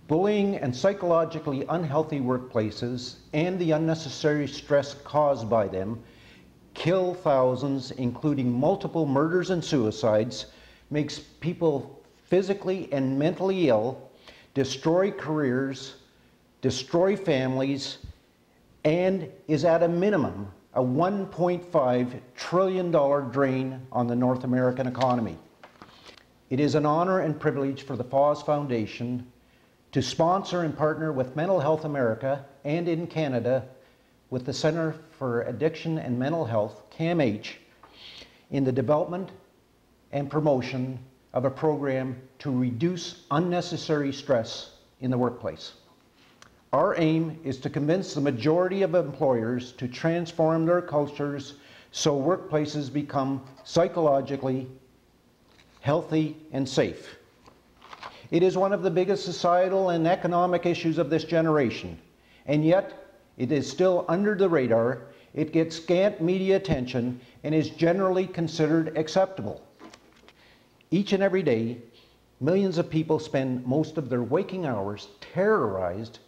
Bullying and psychologically unhealthy workplaces and the unnecessary stress caused by them kill thousands, including multiple murders and suicides, makes people physically and mentally ill, destroy careers, destroy families, and is at a minimum a $1.5 trillion drain on the North American economy. It is an honor and privilege for the Faas Foundation to sponsor and partner with Mental Health America and in Canada with the Centre for Addiction and Mental Health, CAMH, in the development and promotion of a program to reduce unnecessary stress in the workplace. Our aim is to convince the majority of employers to transform their cultures so workplaces become psychologically healthy and safe. It is one of the biggest societal and economic issues of this generation, and yet it is still under the radar. It gets scant media attention and is generally considered acceptable. Each and every day, millions of people spend most of their waking hours terrorized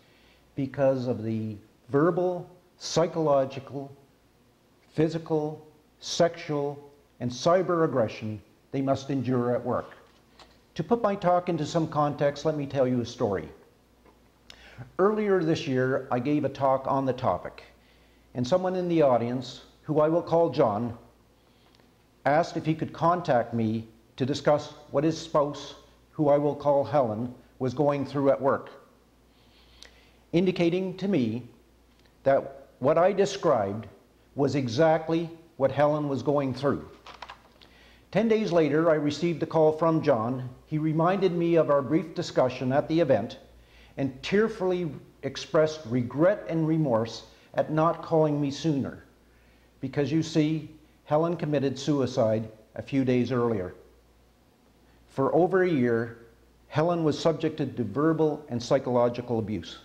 because of the verbal, psychological, physical, sexual, and cyber aggression they must endure at work. To put my talk into some context, let me tell you a story. Earlier this year, I gave a talk on the topic, and someone in the audience, who I will call John, asked if he could contact me to discuss what his spouse, who I will call Helen, was going through at work, indicating to me that what I described was exactly what Helen was going through. 10 days later, I received a call from John. He reminded me of our brief discussion at the event and tearfully expressed regret and remorse at not calling me sooner, because you see, Helen committed suicide a few days earlier. For over a year, Helen was subjected to verbal and psychological abuse,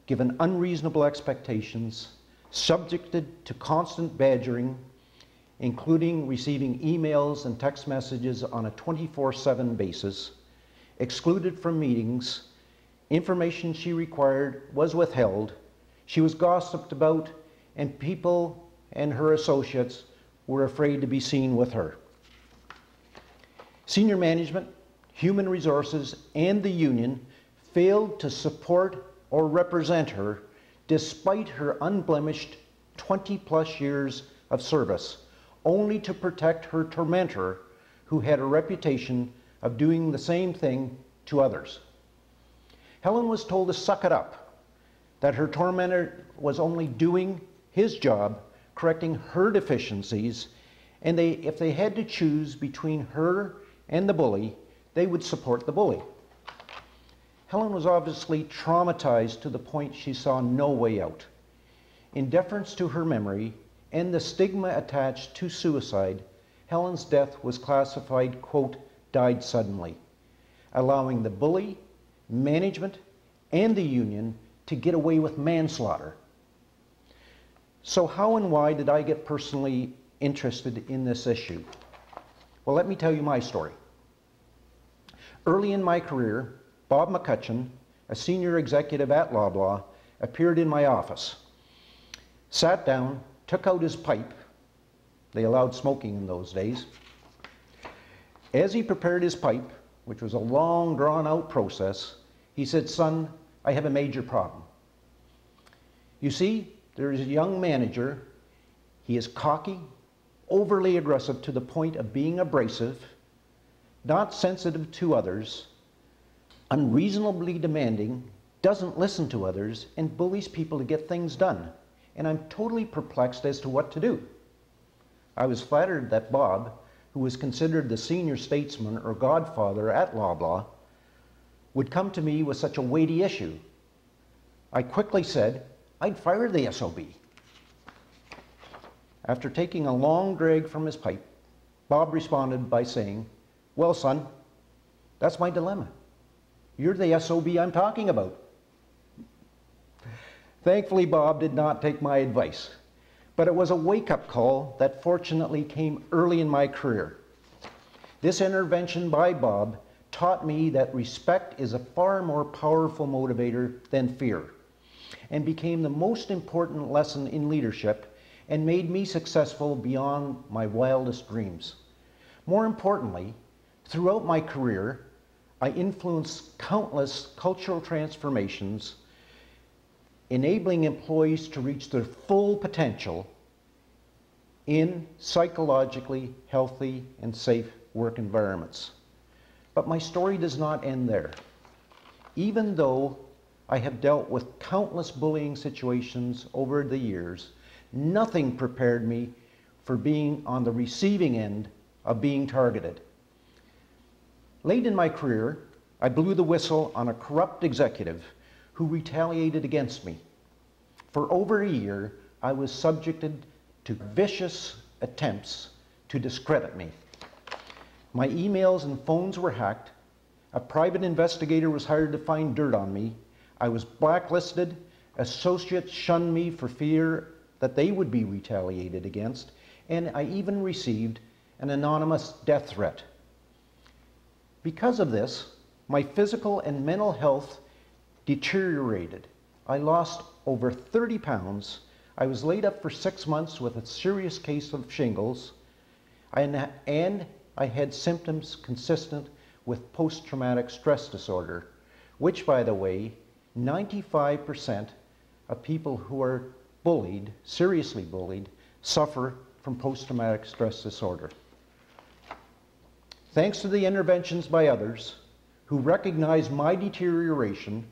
given unreasonable expectations, subjected to constant badgering, including receiving emails and text messages on a 24/7 basis, excluded from meetings, information she required was withheld, she was gossiped about, and people and her associates were afraid to be seen with her. Senior management, human resources, and the union failed to support or represent her despite her unblemished 20+ years of service, only to protect her tormentor, who had a reputation of doing the same thing to others. Helen was told to suck it up, that her tormentor was only doing his job, correcting her deficiencies, and if they had to choose between her and the bully, they would support the bully. Helen was obviously traumatized to the point she saw no way out. In deference to her memory and the stigma attached to suicide, Helen's death was classified, quote, died suddenly, allowing the bully, management, and the union to get away with manslaughter. So how and why did I get personally interested in this issue? Well, let me tell you my story. Early in my career, Bob McCutcheon, a senior executive at Loblaw, appeared in my office, sat down, took out his pipe. They allowed smoking in those days. As he prepared his pipe, which was a long, drawn-out process, he said, "Son, I have a major problem. You see, there is a young manager. He is cocky, overly aggressive to the point of being abrasive, not sensitive to others, unreasonably demanding, doesn't listen to others, and bullies people to get things done. And I'm totally perplexed as to what to do." I was flattered that Bob, who was considered the senior statesman or godfather at Loblaw, would come to me with such a weighty issue. I quickly said I'd fire the SOB. After taking a long drag from his pipe, Bob responded by saying, "Well, son, that's my dilemma. You're the SOB I'm talking about." Thankfully, Bob did not take my advice, but it was a wake-up call that fortunately came early in my career. This intervention by Bob taught me that respect is a far more powerful motivator than fear, and became the most important lesson in leadership and made me successful beyond my wildest dreams. More importantly, throughout my career, I influenced countless cultural transformations, enabling employees to reach their full potential in psychologically healthy and safe work environments. But my story does not end there. Even though I have dealt with countless bullying situations over the years, nothing prepared me for being on the receiving end of being targeted. Late in my career, I blew the whistle on a corrupt executive who retaliated against me. For over a year, I was subjected to vicious attempts to discredit me. My emails and phones were hacked. A private investigator was hired to find dirt on me. I was blacklisted. Associates shunned me for fear that they would be retaliated against, and I even received an anonymous death threat. Because of this, my physical and mental health deteriorated. I lost over 30 pounds. I was laid up for 6 months with a serious case of shingles, and I had symptoms consistent with post-traumatic stress disorder, which, by the way, 95% of people who are bullied, seriously bullied, suffer from post-traumatic stress disorder. Thanks to the interventions by others who recognized my deterioration,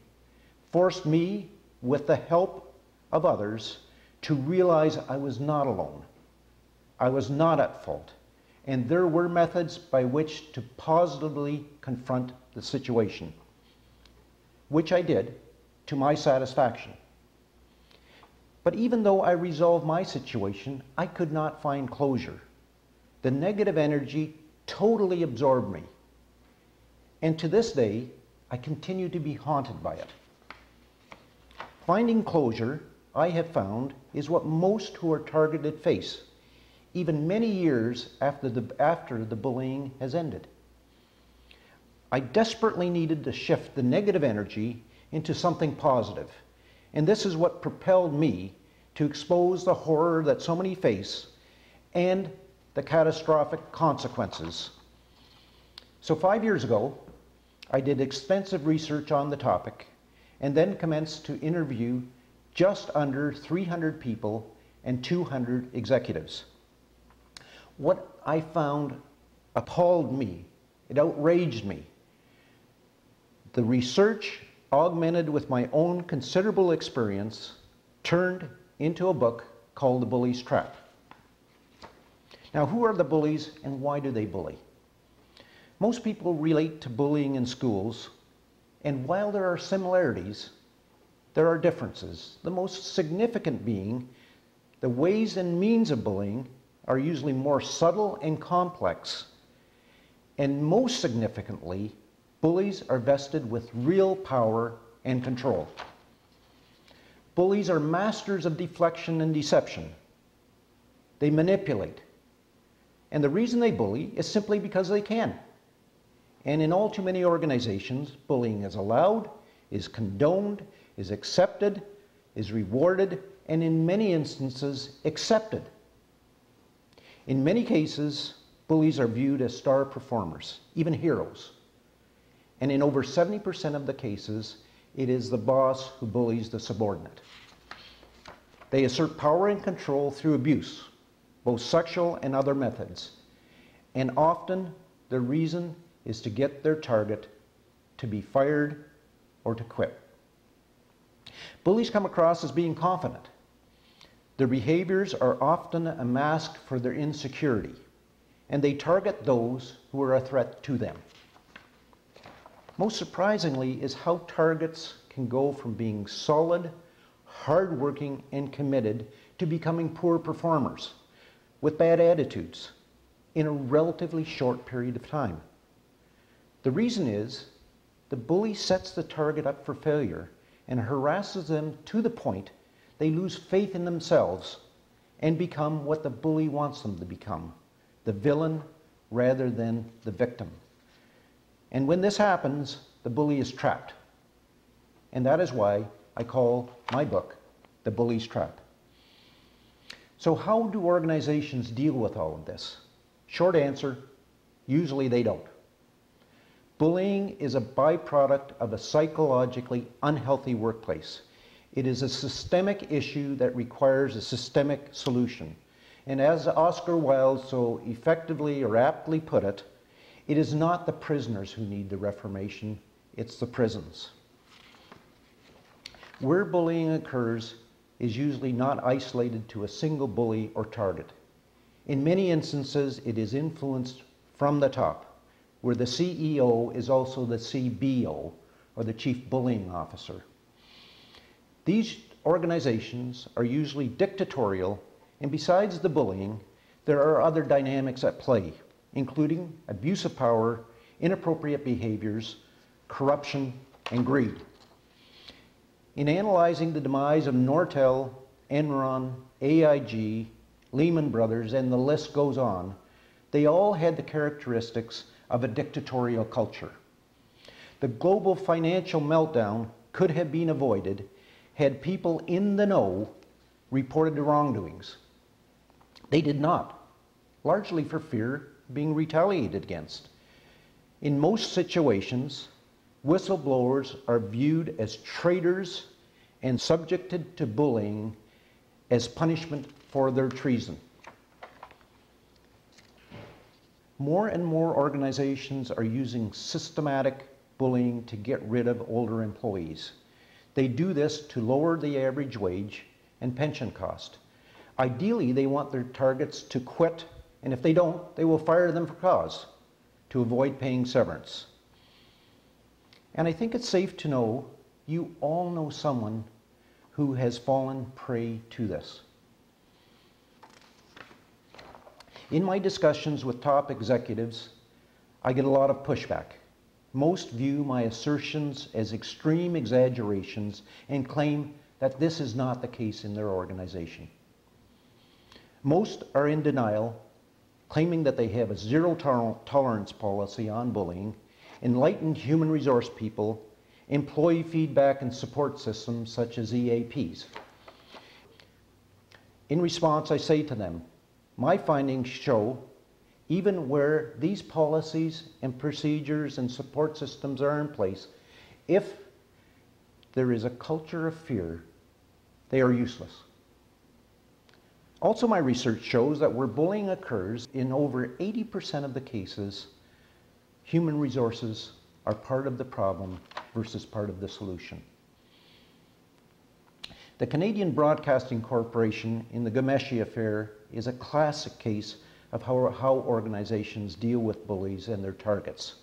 forced me, with the help of others, to realize I was not alone. I was not at fault, and there were methods by which to positively confront the situation, which I did to my satisfaction. But even though I resolved my situation, I could not find closure. The negative energy totally absorbed me, and to this day, I continue to be haunted by it. Finding closure, I have found, is what most who are targeted face, even many years after the bullying has ended. I desperately needed to shift the negative energy into something positive, and this is what propelled me to expose the horror that so many face and the catastrophic consequences. So 5 years ago, I did extensive research on the topic and then commenced to interview just under 300 people and 200 executives. What I found appalled me. It outraged me. The research, augmented with my own considerable experience, turned into a book called The Bully's Trap. Now, who are the bullies and why do they bully? Most people relate to bullying in schools, and while there are similarities, there are differences. The most significant being the ways and means of bullying are usually more subtle and complex, and most significantly, bullies are vested with real power and control. Bullies are masters of deflection and deception. They manipulate. And the reason they bully is simply because they can. And in all too many organizations, bullying is allowed, is condoned, is accepted, is rewarded, and in many instances, accepted. In many cases, bullies are viewed as star performers, even heroes. And in over 70% of the cases, it is the boss who bullies the subordinate. They assert power and control through abuse, both sexual and other methods. And often, the reason is to get their target to be fired or to quit. Bullies come across as being confident. Their behaviors are often a mask for their insecurity, and they target those who are a threat to them. Most surprisingly is how targets can go from being solid, hardworking, and committed to becoming poor performers with bad attitudes in a relatively short period of time. The reason is the bully sets the target up for failure and harasses them to the point they lose faith in themselves and become what the bully wants them to become, the villain rather than the victim. And when this happens, the bully is trapped. And that is why I call my book The Bully's Trap. So how do organizations deal with all of this? Short answer, usually they don't. Bullying is a byproduct of a psychologically unhealthy workplace. It is a systemic issue that requires a systemic solution. And as Oscar Wilde so effectively or aptly put it, it is not the prisoners who need the reformation, it's the prisons. Where bullying occurs is usually not isolated to a single bully or target. In many instances, it is influenced from the top, where the CEO is also the CBO, or the Chief Bullying Officer. These organizations are usually dictatorial, and besides the bullying, there are other dynamics at play, including abuse of power, inappropriate behaviors, corruption, and greed. In analyzing the demise of Nortel, Enron, AIG, Lehman Brothers, and the list goes on, they all had the characteristics of a dictatorial culture. The global financial meltdown could have been avoided had people in the know reported the wrongdoings. They did not, largely for fear of being retaliated against. In most situations, whistleblowers are viewed as traitors and subjected to bullying as punishment for their treason. More and more organizations are using systematic bullying to get rid of older employees. They do this to lower the average wage and pension cost. Ideally, they want their targets to quit, and if they don't, they will fire them for cause to avoid paying severance. And I think it's safe to know you all know someone who has fallen prey to this. In my discussions with top executives, I get a lot of pushback. Most view my assertions as extreme exaggerations and claim that this is not the case in their organization. Most are in denial, claiming that they have a zero tolerance policy on bullying, enlightened human resource people, employee feedback and support systems such as EAPs. In response, I say to them, my findings show even where these policies and procedures and support systems are in place, if there is a culture of fear, they are useless. Also, my research shows that where bullying occurs, in over 80% of the cases, human resources are part of the problem versus part of the solution. The Canadian Broadcasting Corporation in the Ghomeshi affair is a classic case of how organizations deal with bullies and their targets.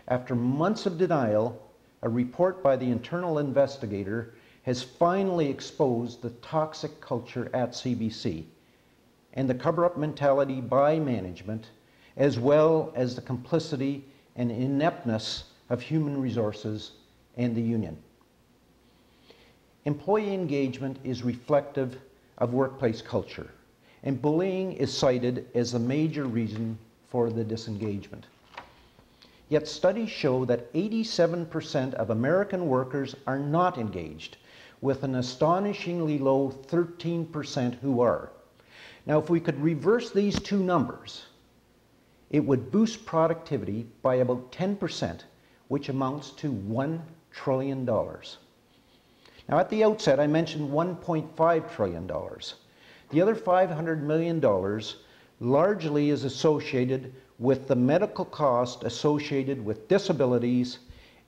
After months of denial, a report by the internal investigator has finally exposed the toxic culture at CBC and the cover-up mentality by management, as well as the complicity and ineptness of human resources and the union. Employee engagement is reflective of workplace culture, and bullying is cited as a major reason for the disengagement. Yet studies show that 87% of American workers are not engaged, with an astonishingly low 13% who are. Now, if we could reverse these two numbers, it would boost productivity by about 10%, which amounts to $1 trillion. Now, at the outset, I mentioned $1.5 trillion. The other $500 million largely is associated with the medical cost associated with disabilities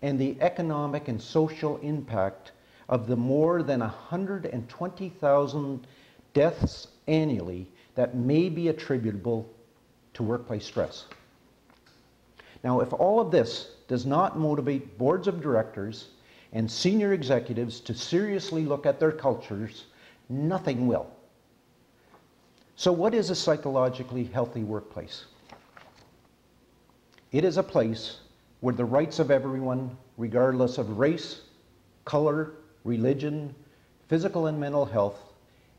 and the economic and social impact of the more than 120,000 deaths annually that may be attributable to workplace stress. Now, if all of this does not motivate boards of directors and senior executives to seriously look at their cultures, nothing will. So what is a psychologically healthy workplace? It is a place where the rights of everyone, regardless of race, color, religion, physical and mental health,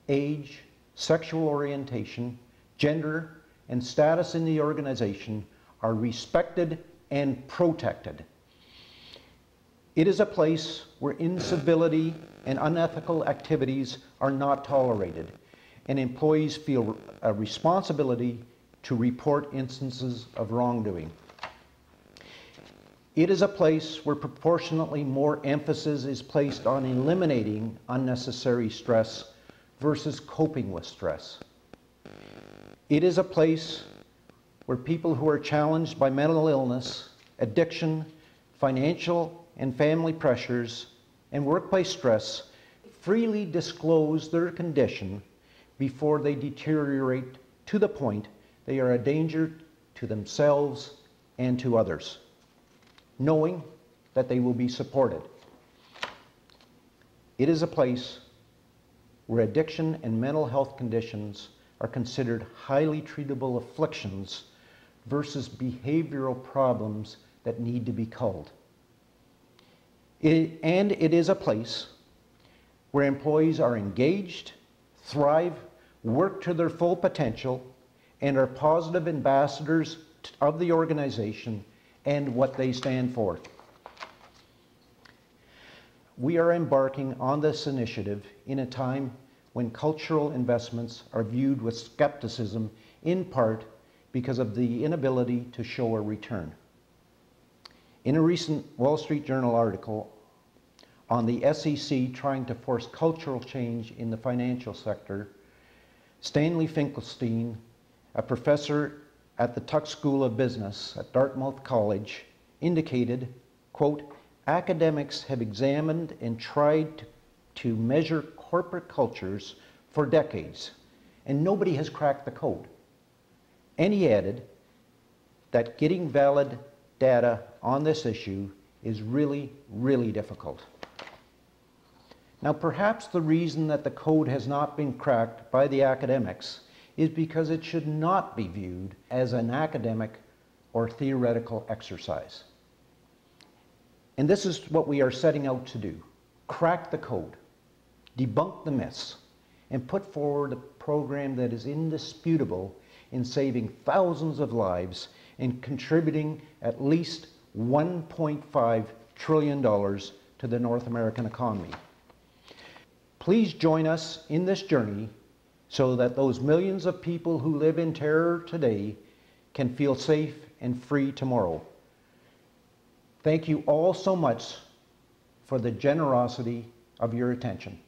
age, sexual orientation, gender, and status in the organization are respected, and protected. It is a place where incivility and unethical activities are not tolerated, and employees feel a responsibility to report instances of wrongdoing. It is a place where proportionately more emphasis is placed on eliminating unnecessary stress versus coping with stress. It is a place where people who are challenged by mental illness, addiction, financial and family pressures, and workplace stress freely disclose their condition before they deteriorate to the point they are a danger to themselves and to others, knowing that they will be supported. It is a place where addiction and mental health conditions are considered highly treatable afflictions versus behavioral problems that need to be culled. And it is a place where employees are engaged, thrive, work to their full potential, and are positive ambassadors of the organization and what they stand for. We are embarking on this initiative in a time when cultural investments are viewed with skepticism, in part because of the inability to show a return. In a recent Wall Street Journal article on the SEC trying to force cultural change in the financial sector, Stanley Finkelstein, a professor at the Tuck School of Business at Dartmouth College, indicated, quote, "Academics have examined and tried to measure corporate cultures for decades, and nobody has cracked the code." And he added that getting valid data on this issue is really, really difficult. Now, perhaps the reason that the code has not been cracked by the academics is because it should not be viewed as an academic or theoretical exercise. And this is what we are setting out to do: crack the code, debunk the myths, and put forward a program that is indisputable in saving thousands of lives and contributing at least $1.5 trillion to the North American economy. Please join us in this journey so that those millions of people who live in terror today can feel safe and free tomorrow. Thank you all so much for the generosity of your attention.